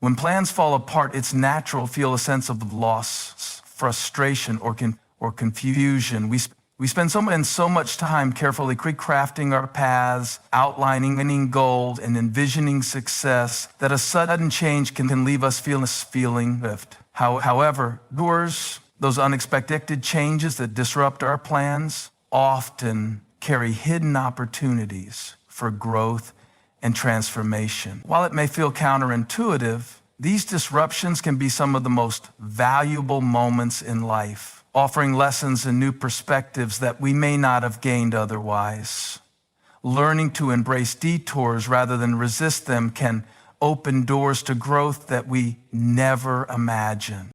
When plans fall apart, it's natural to feel a sense of loss, frustration, or confusion. We spend so much time carefully crafting our paths, outlining winning goals, and envisioning success that a sudden change can leave us feeling lift. However, those unexpected changes that disrupt our plans often carry hidden opportunities for growth and transformation. While it may feel counterintuitive, these disruptions can be some of the most valuable moments in life, offering lessons and new perspectives that we may not have gained otherwise. Learning to embrace detours rather than resist them can open doors to growth that we never imagined.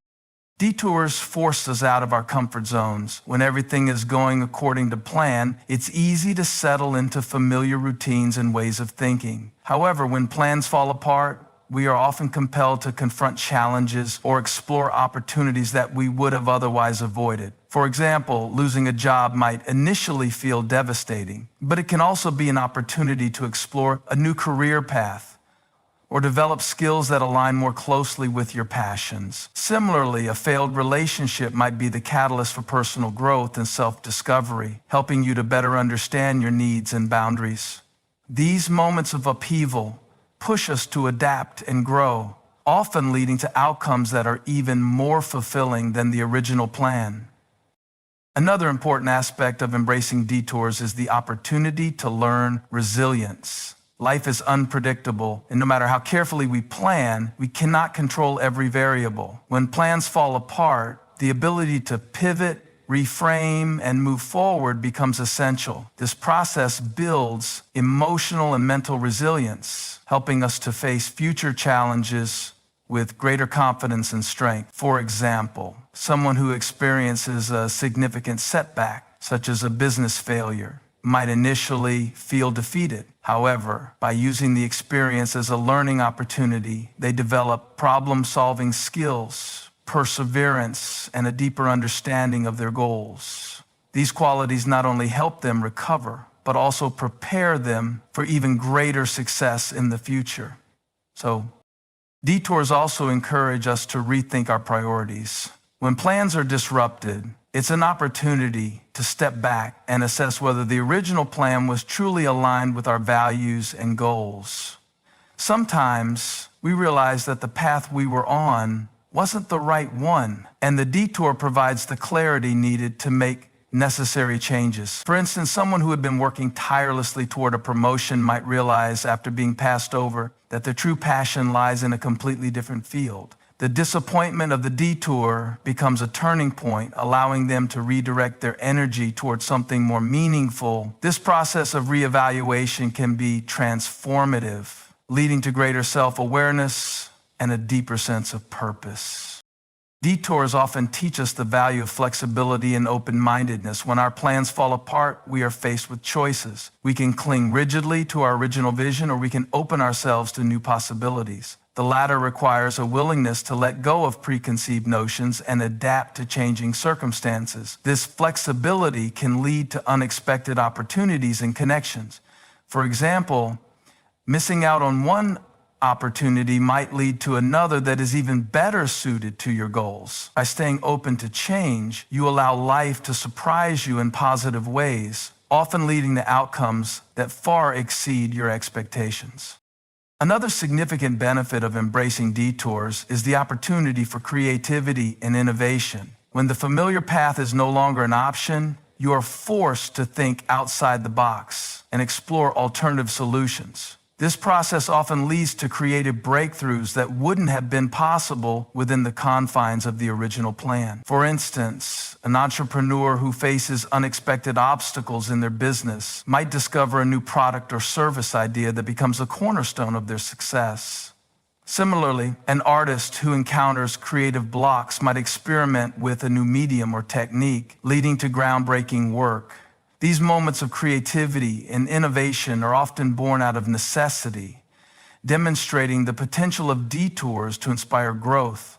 Detours force us out of our comfort zones. When everything is going according to plan, it's easy to settle into familiar routines and ways of thinking. However, when plans fall apart, we are often compelled to confront challenges or explore opportunities that we would have otherwise avoided. For example, losing a job might initially feel devastating, but it can also be an opportunity to explore a new career path or develop skills that align more closely with your passions. Similarly, a failed relationship might be the catalyst for personal growth and self-discovery, helping you to better understand your needs and boundaries. These moments of upheaval push us to adapt and grow, often leading to outcomes that are even more fulfilling than the original plan. Another important aspect of embracing detours is the opportunity to learn resilience. Life is unpredictable, and no matter how carefully we plan, we cannot control every variable. When plans fall apart, the ability to pivot, reframe, and move forward becomes essential. This process builds emotional and mental resilience, helping us to face future challenges with greater confidence and strength. For example, someone who experiences a significant setback, such as a business failure, might initially feel defeated. However, by using the experience as a learning opportunity, they develop problem-solving skills, perseverance, and a deeper understanding of their goals. These qualities not only help them recover, but also prepare them for even greater success in the future. So, detours also encourage us to rethink our priorities. When plans are disrupted, it's an opportunity to step back and assess whether the original plan was truly aligned with our values and goals. Sometimes we realize that the path we were on wasn't the right one, and the detour provides the clarity needed to make necessary changes. For instance, someone who had been working tirelessly toward a promotion might realize after being passed over that their true passion lies in a completely different field. The disappointment of the detour becomes a turning point, allowing them to redirect their energy towards something more meaningful. This process of reevaluation can be transformative, leading to greater self-awareness and a deeper sense of purpose. Detours often teach us the value of flexibility and open-mindedness. When our plans fall apart, we are faced with choices. We can cling rigidly to our original vision, or we can open ourselves to new possibilities. The latter requires a willingness to let go of preconceived notions and adapt to changing circumstances. This flexibility can lead to unexpected opportunities and connections. For example, missing out on one opportunity might lead to another that is even better suited to your goals. By staying open to change, you allow life to surprise you in positive ways, often leading to outcomes that far exceed your expectations. Another significant benefit of embracing detours is the opportunity for creativity and innovation. When the familiar path is no longer an option, you are forced to think outside the box and explore alternative solutions. This process often leads to creative breakthroughs that wouldn't have been possible within the confines of the original plan. For instance, an entrepreneur who faces unexpected obstacles in their business might discover a new product or service idea that becomes a cornerstone of their success. Similarly, an artist who encounters creative blocks might experiment with a new medium or technique, leading to groundbreaking work. These moments of creativity and innovation are often born out of necessity, demonstrating the potential of detours to inspire growth.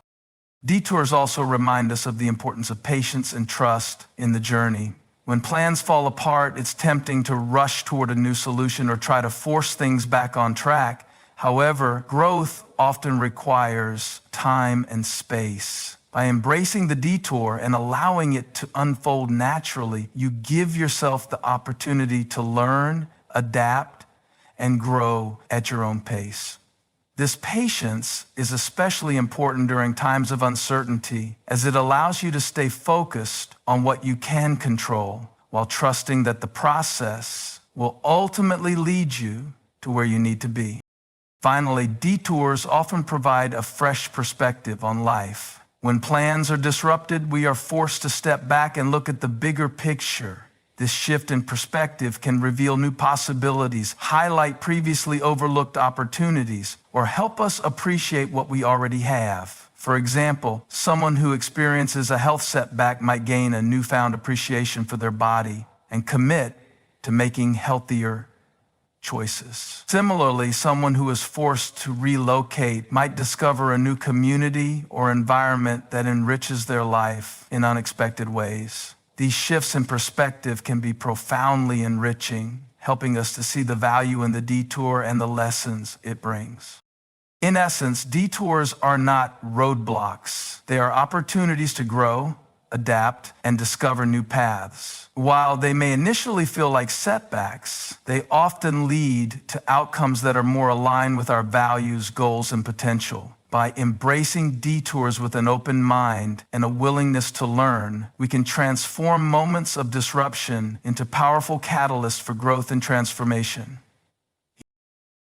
Detours also remind us of the importance of patience and trust in the journey. When plans fall apart, it's tempting to rush toward a new solution or try to force things back on track. However, growth often requires time and space. By embracing the detour and allowing it to unfold naturally, you give yourself the opportunity to learn, adapt, and grow at your own pace. This patience is especially important during times of uncertainty, as it allows you to stay focused on what you can control while trusting that the process will ultimately lead you to where you need to be. Finally, detours often provide a fresh perspective on life. When plans are disrupted, we are forced to step back and look at the bigger picture. This shift in perspective can reveal new possibilities, highlight previously overlooked opportunities, or help us appreciate what we already have. For example, someone who experiences a health setback might gain a newfound appreciation for their body and commit to making healthier choices. Similarly, someone who is forced to relocate might discover a new community or environment that enriches their life in unexpected ways. These shifts in perspective can be profoundly enriching, helping us to see the value in the detour and the lessons it brings. In essence, detours are not roadblocks. They are opportunities to grow, adapt, and discover new paths. While they may initially feel like setbacks, they often lead to outcomes that are more aligned with our values, goals, and potential. By embracing detours with an open mind and a willingness to learn, we can transform moments of disruption into powerful catalysts for growth and transformation.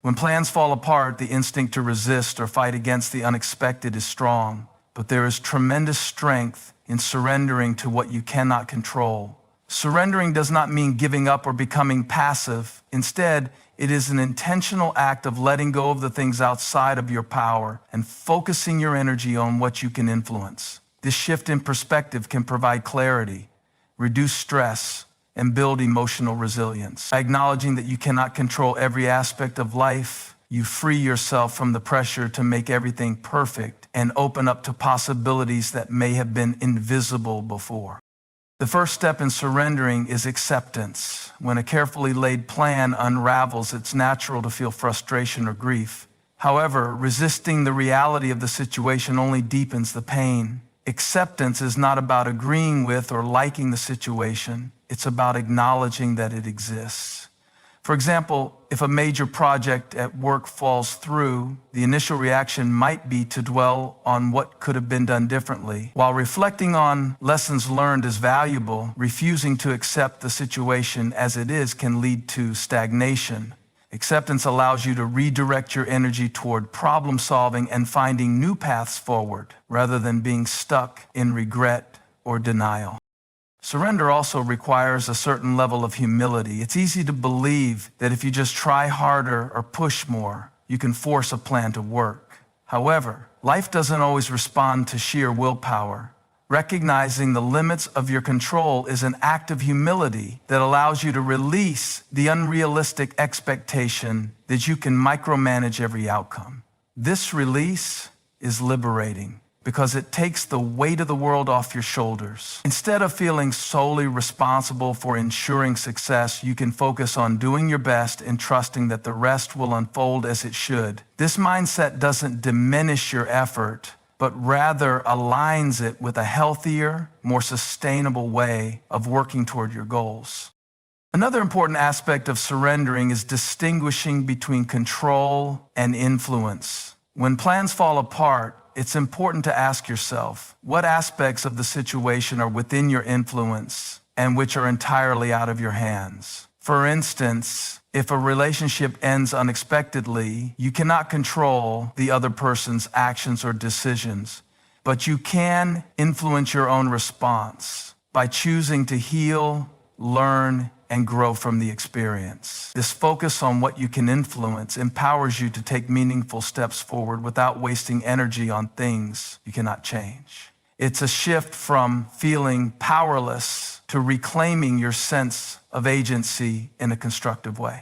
When plans fall apart, the instinct to resist or fight against the unexpected is strong, but there is tremendous strength in surrendering to what you cannot control. Surrendering does not mean giving up or becoming passive. Instead, it is an intentional act of letting go of the things outside of your power and focusing your energy on what you can influence. This shift in perspective can provide clarity, reduce stress, and build emotional resilience. By acknowledging that you cannot control every aspect of life, you free yourself from the pressure to make everything perfect and open up to possibilities that may have been invisible before. The first step in surrendering is acceptance. When a carefully laid plan unravels, it's natural to feel frustration or grief. However, resisting the reality of the situation only deepens the pain. Acceptance is not about agreeing with or liking the situation. It's about acknowledging that it exists. For example, if a major project at work falls through, the initial reaction might be to dwell on what could have been done differently. While reflecting on lessons learned is valuable, refusing to accept the situation as it is can lead to stagnation. Acceptance allows you to redirect your energy toward problem solving and finding new paths forward, rather than being stuck in regret or denial. Surrender also requires a certain level of humility. It's easy to believe that if you just try harder or push more, you can force a plan to work. However, life doesn't always respond to sheer willpower. Recognizing the limits of your control is an act of humility that allows you to release the unrealistic expectation that you can micromanage every outcome. This release is liberating, because it takes the weight of the world off your shoulders. Instead of feeling solely responsible for ensuring success, you can focus on doing your best and trusting that the rest will unfold as it should. This mindset doesn't diminish your effort, but rather aligns it with a healthier, more sustainable way of working toward your goals. Another important aspect of surrendering is distinguishing between control and influence. When plans fall apart, it's important to ask yourself, what aspects of the situation are within your influence and which are entirely out of your hands? For instance, if a relationship ends unexpectedly, you cannot control the other person's actions or decisions, but you can influence your own response by choosing to heal, learn, and grow from the experience. This focus on what you can influence empowers you to take meaningful steps forward without wasting energy on things you cannot change. It's a shift from feeling powerless to reclaiming your sense of agency in a constructive way.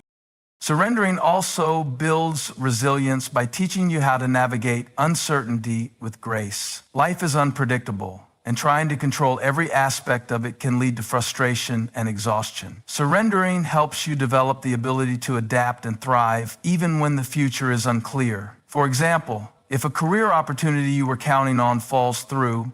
Surrendering also builds resilience by teaching you how to navigate uncertainty with grace. Life is unpredictable, and trying to control every aspect of it can lead to frustration and exhaustion. Surrendering helps you develop the ability to adapt and thrive even when the future is unclear. For example, if a career opportunity you were counting on falls through,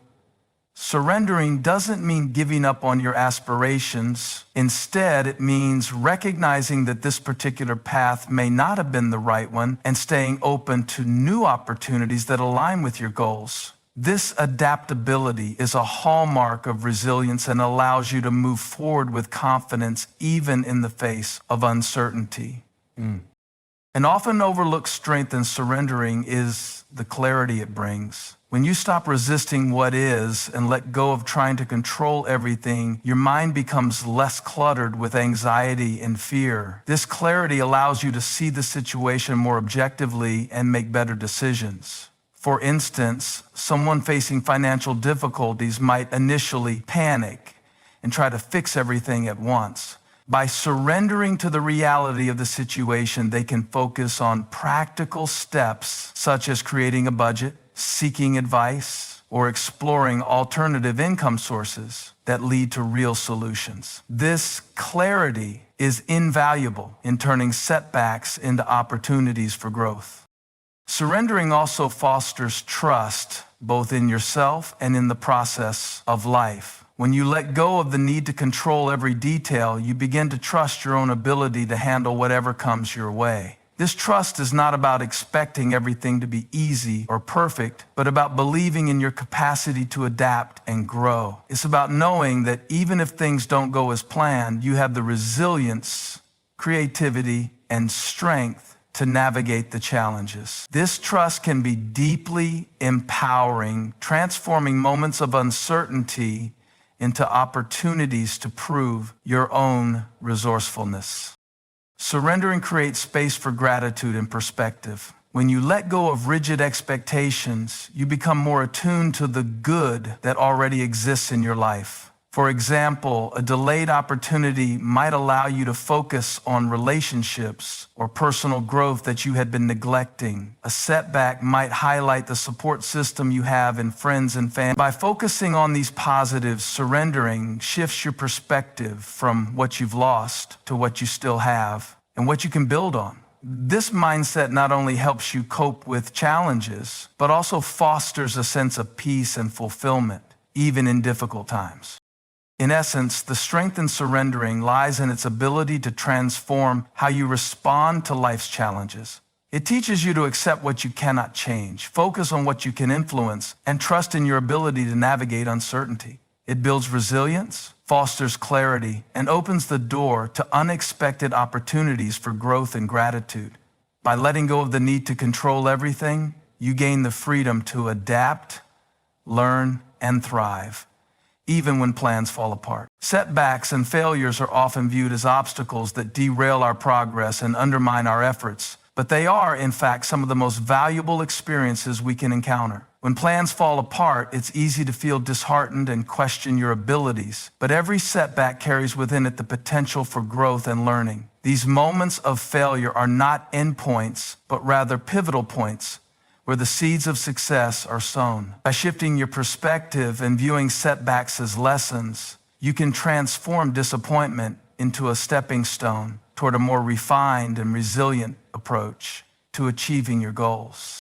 surrendering doesn't mean giving up on your aspirations. Instead, it means recognizing that this particular path may not have been the right one and staying open to new opportunities that align with your goals. This adaptability is a hallmark of resilience and allows you to move forward with confidence even in the face of uncertainty. An often overlooked strength in surrendering is the clarity it brings. When you stop resisting what is and let go of trying to control everything, your mind becomes less cluttered with anxiety and fear. This clarity allows you to see the situation more objectively and make better decisions. For instance, someone facing financial difficulties might initially panic and try to fix everything at once. By surrendering to the reality of the situation, they can focus on practical steps such as creating a budget, seeking advice, or exploring alternative income sources that lead to real solutions. This clarity is invaluable in turning setbacks into opportunities for growth. Surrendering also fosters trust, both in yourself and in the process of life. When you let go of the need to control every detail, you begin to trust your own ability to handle whatever comes your way. This trust is not about expecting everything to be easy or perfect, but about believing in your capacity to adapt and grow. It's about knowing that even if things don't go as planned, you have the resilience, creativity, and strength to navigate the challenges. This trust can be deeply empowering, transforming moments of uncertainty into opportunities to prove your own resourcefulness. Surrendering creates space for gratitude and perspective. When you let go of rigid expectations, you become more attuned to the good that already exists in your life. For example, a delayed opportunity might allow you to focus on relationships or personal growth that you had been neglecting. A setback might highlight the support system you have in friends and family. By focusing on these positives, surrendering shifts your perspective from what you've lost to what you still have and what you can build on. This mindset not only helps you cope with challenges, but also fosters a sense of peace and fulfillment, even in difficult times. In essence, the strength in surrendering lies in its ability to transform how you respond to life's challenges. It teaches you to accept what you cannot change, focus on what you can influence, and trust in your ability to navigate uncertainty. It builds resilience, fosters clarity, and opens the door to unexpected opportunities for growth and gratitude. By letting go of the need to control everything, you gain the freedom to adapt, learn, and thrive, even when plans fall apart. Setbacks and failures are often viewed as obstacles that derail our progress and undermine our efforts, but they are, in fact, some of the most valuable experiences we can encounter. When plans fall apart, it's easy to feel disheartened and question your abilities, but every setback carries within it the potential for growth and learning. These moments of failure are not endpoints, but rather pivotal points where the seeds of success are sown. By shifting your perspective and viewing setbacks as lessons, you can transform disappointment into a stepping stone toward a more refined and resilient approach to achieving your goals.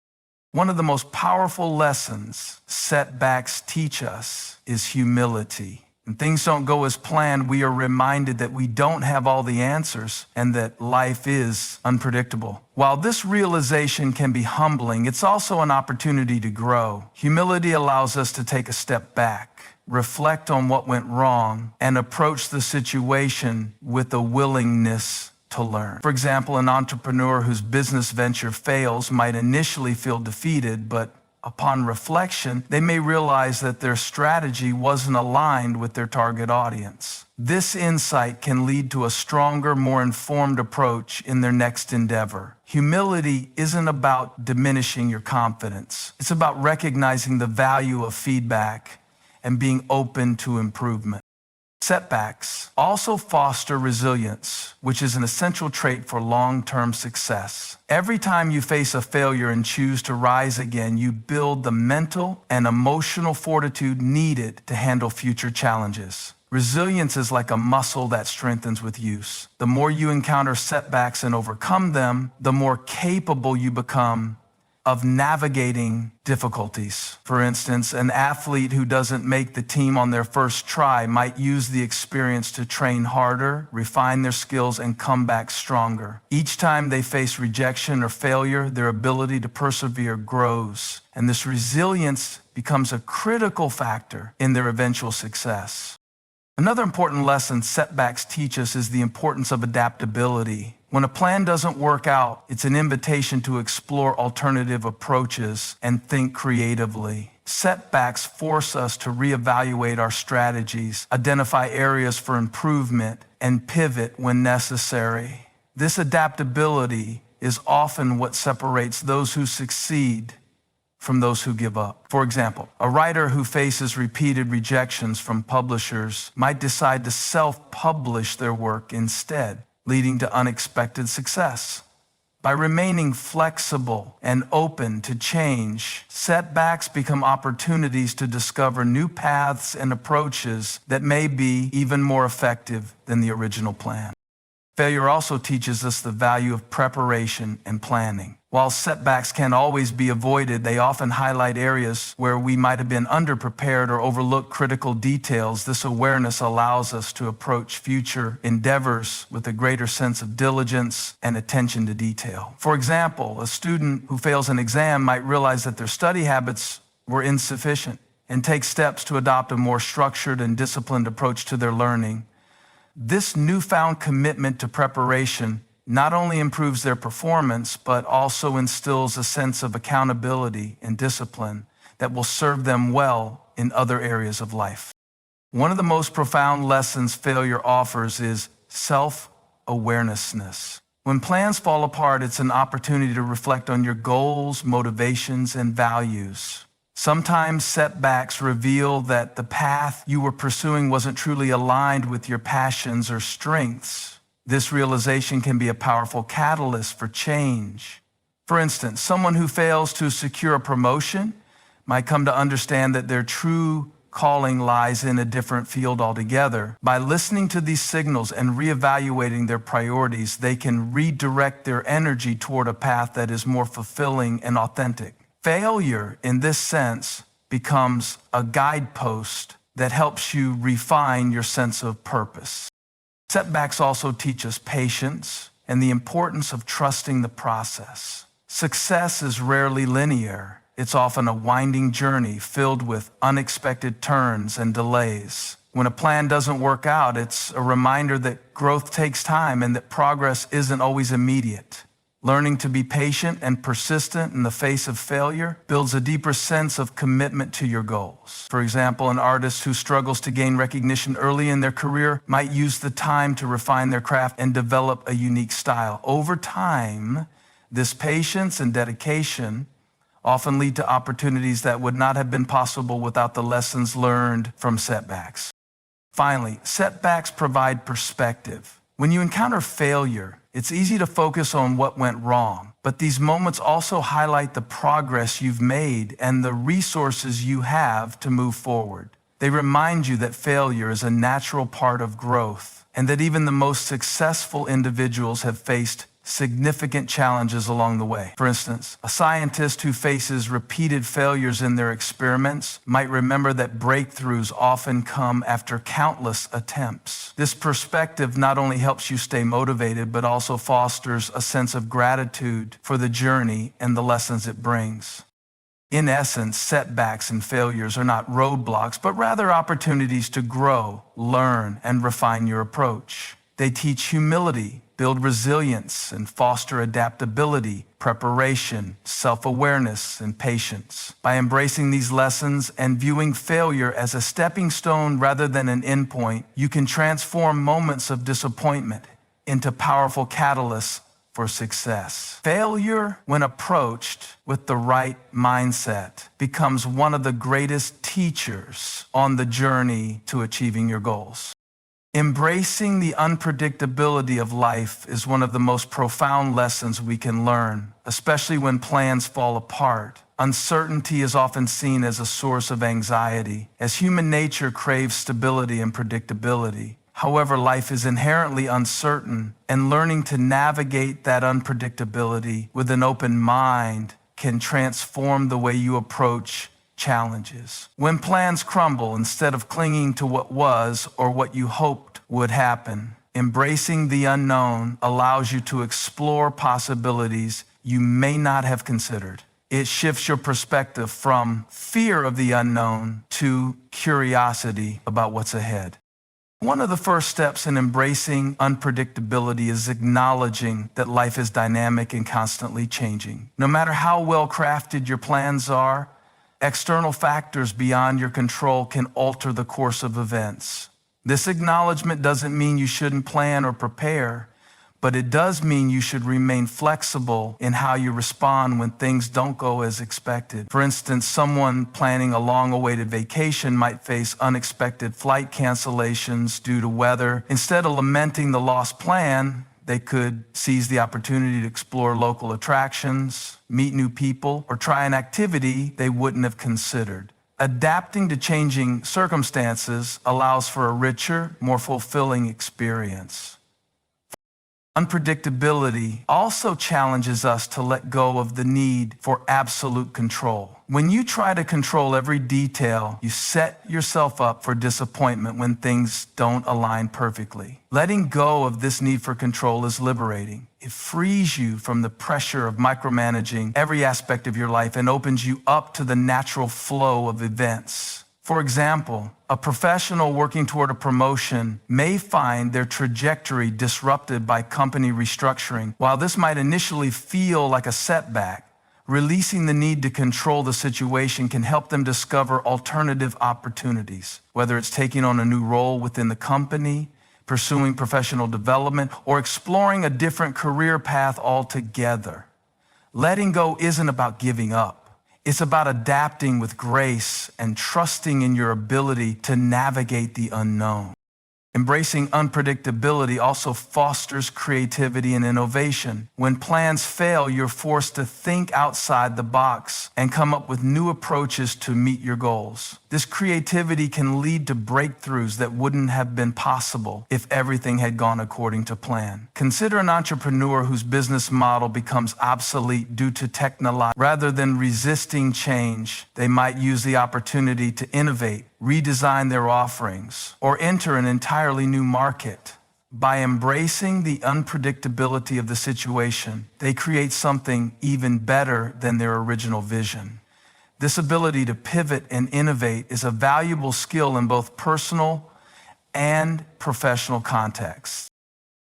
One of the most powerful lessons setbacks teach us is humility. When things don't go as planned, we are reminded that we don't have all the answers and that life is unpredictable. While this realization can be humbling, it's also an opportunity to grow. Humility allows us to take a step back, reflect on what went wrong, and approach the situation with a willingness to learn. For example, an entrepreneur whose business venture fails might initially feel defeated, but upon reflection, they may realize that their strategy wasn't aligned with their target audience. This insight can lead to a stronger, more informed approach in their next endeavor. Humility isn't about diminishing your confidence. It's about recognizing the value of feedback and being open to improvement. Setbacks also foster resilience, which is an essential trait for long-term success. Every time you face a failure and choose to rise again, you build the mental and emotional fortitude needed to handle future challenges. Resilience is like a muscle that strengthens with use. The more you encounter setbacks and overcome them, the more capable you become of navigating difficulties. For instance, an athlete who doesn't make the team on their first try might use the experience to train harder, refine their skills, and come back stronger. Each time they face rejection or failure, their ability to persevere grows, and this resilience becomes a critical factor in their eventual success. Another important lesson setbacks teach us is the importance of adaptability. When a plan doesn't work out, it's an invitation to explore alternative approaches and think creatively. Setbacks force us to reevaluate our strategies, identify areas for improvement, and pivot when necessary. This adaptability is often what separates those who succeed from those who give up. For example, a writer who faces repeated rejections from publishers might decide to self-publish their work instead, leading to unexpected success. By remaining flexible and open to change, setbacks become opportunities to discover new paths and approaches that may be even more effective than the original plan. Failure also teaches us the value of preparation and planning. While setbacks can't always be avoided, they often highlight areas where we might have been underprepared or overlooked critical details. This awareness allows us to approach future endeavors with a greater sense of diligence and attention to detail. For example, a student who fails an exam might realize that their study habits were insufficient and take steps to adopt a more structured and disciplined approach to their learning. This newfound commitment to preparation not only improves their performance, but also instills a sense of accountability and discipline that will serve them well in other areas of life. One of the most profound lessons failure offers is self-awareness. When plans fall apart, it's an opportunity to reflect on your goals, motivations, and values. Sometimes setbacks reveal that the path you were pursuing wasn't truly aligned with your passions or strengths. This realization can be a powerful catalyst for change. For instance, someone who fails to secure a promotion might come to understand that their true calling lies in a different field altogether. By listening to these signals and reevaluating their priorities, they can redirect their energy toward a path that is more fulfilling and authentic. Failure, in this sense, becomes a guidepost that helps you refine your sense of purpose. Setbacks also teach us patience and the importance of trusting the process. Success is rarely linear. It's often a winding journey filled with unexpected turns and delays. When a plan doesn't work out, it's a reminder that growth takes time and that progress isn't always immediate. Learning to be patient and persistent in the face of failure builds a deeper sense of commitment to your goals. For example, an artist who struggles to gain recognition early in their career might use the time to refine their craft and develop a unique style. Over time, this patience and dedication often lead to opportunities that would not have been possible without the lessons learned from setbacks. Finally, setbacks provide perspective. When you encounter failure, it's easy to focus on what went wrong, but these moments also highlight the progress you've made and the resources you have to move forward. They remind you that failure is a natural part of growth and that even the most successful individuals have faced significant challenges along the way. For instance, a scientist who faces repeated failures in their experiments might remember that breakthroughs often come after countless attempts. This perspective not only helps you stay motivated, but also fosters a sense of gratitude for the journey and the lessons it brings. In essence, setbacks and failures are not roadblocks, but rather opportunities to grow, learn, and refine your approach. They teach humility, build resilience, and foster adaptability, preparation, self-awareness, and patience. By embracing these lessons and viewing failure as a stepping stone rather than an endpoint, you can transform moments of disappointment into powerful catalysts for success. Failure, when approached with the right mindset, becomes one of the greatest teachers on the journey to achieving your goals. Embracing the unpredictability of life is one of the most profound lessons we can learn, especially when plans fall apart. Uncertainty is often seen as a source of anxiety, as human nature craves stability and predictability. However, life is inherently uncertain, and learning to navigate that unpredictability with an open mind can transform the way you approach challenges. When plans crumble, instead of clinging to what was or what you hoped would happen, embracing the unknown allows you to explore possibilities you may not have considered. It shifts your perspective from fear of the unknown to curiosity about what's ahead. One of the first steps in embracing unpredictability is acknowledging that life is dynamic and constantly changing. No matter how well crafted your plans are, external factors beyond your control can alter the course of events. This acknowledgement doesn't mean you shouldn't plan or prepare, but it does mean you should remain flexible in how you respond when things don't go as expected. For instance, someone planning a long-awaited vacation might face unexpected flight cancellations due to weather. Instead of lamenting the lost plan, they could seize the opportunity to explore local attractions, meet new people, or try an activity they wouldn't have considered. Adapting to changing circumstances allows for a richer, more fulfilling experience. Unpredictability also challenges us to let go of the need for absolute control. When you try to control every detail, you set yourself up for disappointment when things don't align perfectly. Letting go of this need for control is liberating. It frees you from the pressure of micromanaging every aspect of your life and opens you up to the natural flow of events. For example, a professional working toward a promotion may find their trajectory disrupted by company restructuring. While this might initially feel like a setback, releasing the need to control the situation can help them discover alternative opportunities, whether it's taking on a new role within the company, pursuing professional development, or exploring a different career path altogether. Letting go isn't about giving up. It's about adapting with grace and trusting in your ability to navigate the unknown. Embracing unpredictability also fosters creativity and innovation. When plans fail, you're forced to think outside the box and come up with new approaches to meet your goals. This creativity can lead to breakthroughs that wouldn't have been possible if everything had gone according to plan. Consider an entrepreneur whose business model becomes obsolete due to technology. Rather than resisting change, they might use the opportunity to innovate, redesign their offerings, or enter an entirely new market. By embracing the unpredictability of the situation, they create something even better than their original vision. This ability to pivot and innovate is a valuable skill in both personal and professional contexts.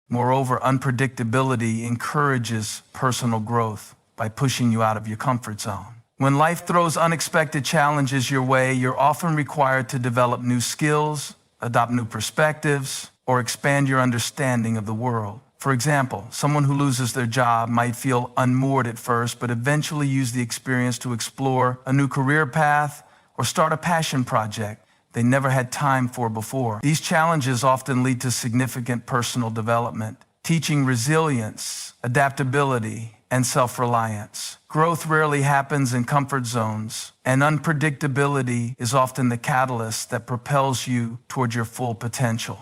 Moreover, unpredictability encourages personal growth by pushing you out of your comfort zone. When life throws unexpected challenges your way, you're often required to develop new skills, adopt new perspectives, or expand your understanding of the world. For example, someone who loses their job might feel unmoored at first, but eventually use the experience to explore a new career path or start a passion project they never had time for before. These challenges often lead to significant personal development, teaching resilience, adaptability, and self-reliance. Growth rarely happens in comfort zones, and unpredictability is often the catalyst that propels you toward your full potential.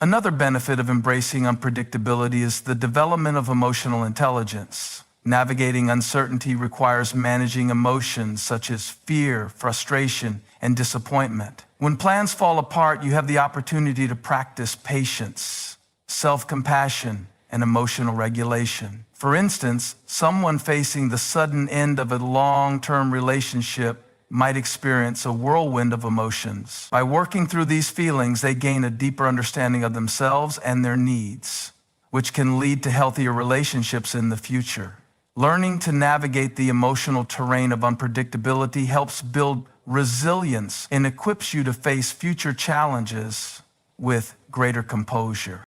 Another benefit of embracing unpredictability is the development of emotional intelligence. Navigating uncertainty requires managing emotions such as fear, frustration, and disappointment. When plans fall apart, you have the opportunity to practice patience, self-compassion, and emotional regulation. For instance, someone facing the sudden end of a long-term relationship might experience a whirlwind of emotions. By working through these feelings, they gain a deeper understanding of themselves and their needs, which can lead to healthier relationships in the future. Learning to navigate the emotional terrain of unpredictability helps build resilience and equips you to face future challenges with greater composure.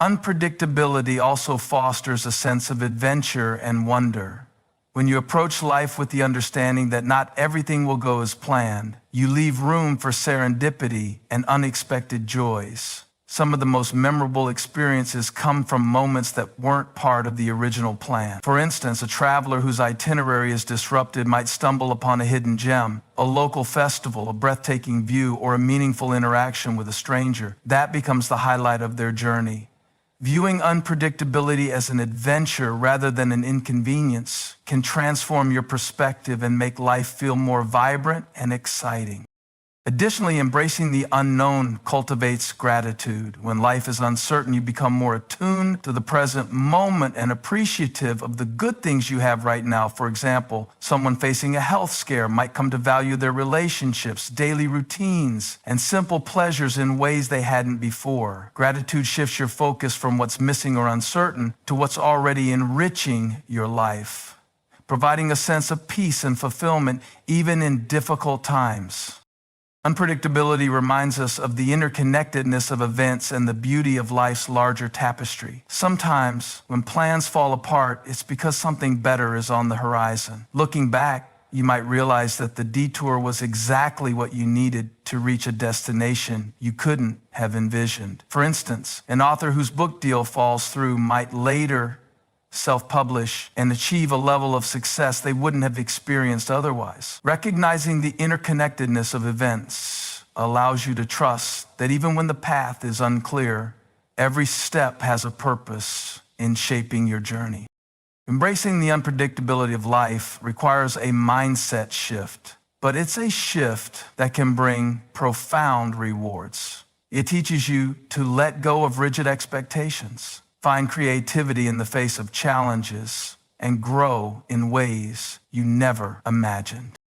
Unpredictability also fosters a sense of adventure and wonder. When you approach life with the understanding that not everything will go as planned, you leave room for serendipity and unexpected joys. Some of the most memorable experiences come from moments that weren't part of the original plan. For instance, a traveler whose itinerary is disrupted might stumble upon a hidden gem, a local festival, a breathtaking view, or a meaningful interaction with a stranger. That becomes the highlight of their journey. Viewing unpredictability as an adventure rather than an inconvenience can transform your perspective and make life feel more vibrant and exciting. Additionally, embracing the unknown cultivates gratitude. When life is uncertain, you become more attuned to the present moment and appreciative of the good things you have right now. For example, someone facing a health scare might come to value their relationships, daily routines, and simple pleasures in ways they hadn't before. Gratitude shifts your focus from what's missing or uncertain to what's already enriching your life, providing a sense of peace and fulfillment even in difficult times. Unpredictability reminds us of the interconnectedness of events and the beauty of life's larger tapestry. Sometimes, when plans fall apart, it's because something better is on the horizon. Looking back, you might realize that the detour was exactly what you needed to reach a destination you couldn't have envisioned. For instance, an author whose book deal falls through might later self-publish and achieve a level of success they wouldn't have experienced otherwise. Recognizing the interconnectedness of events allows you to trust that even when the path is unclear, every step has a purpose in shaping your journey. Embracing the unpredictability of life requires a mindset shift, but it's a shift that can bring profound rewards. It teaches you to let go of rigid expectations, find creativity in the face of challenges, and grow in ways you never imagined.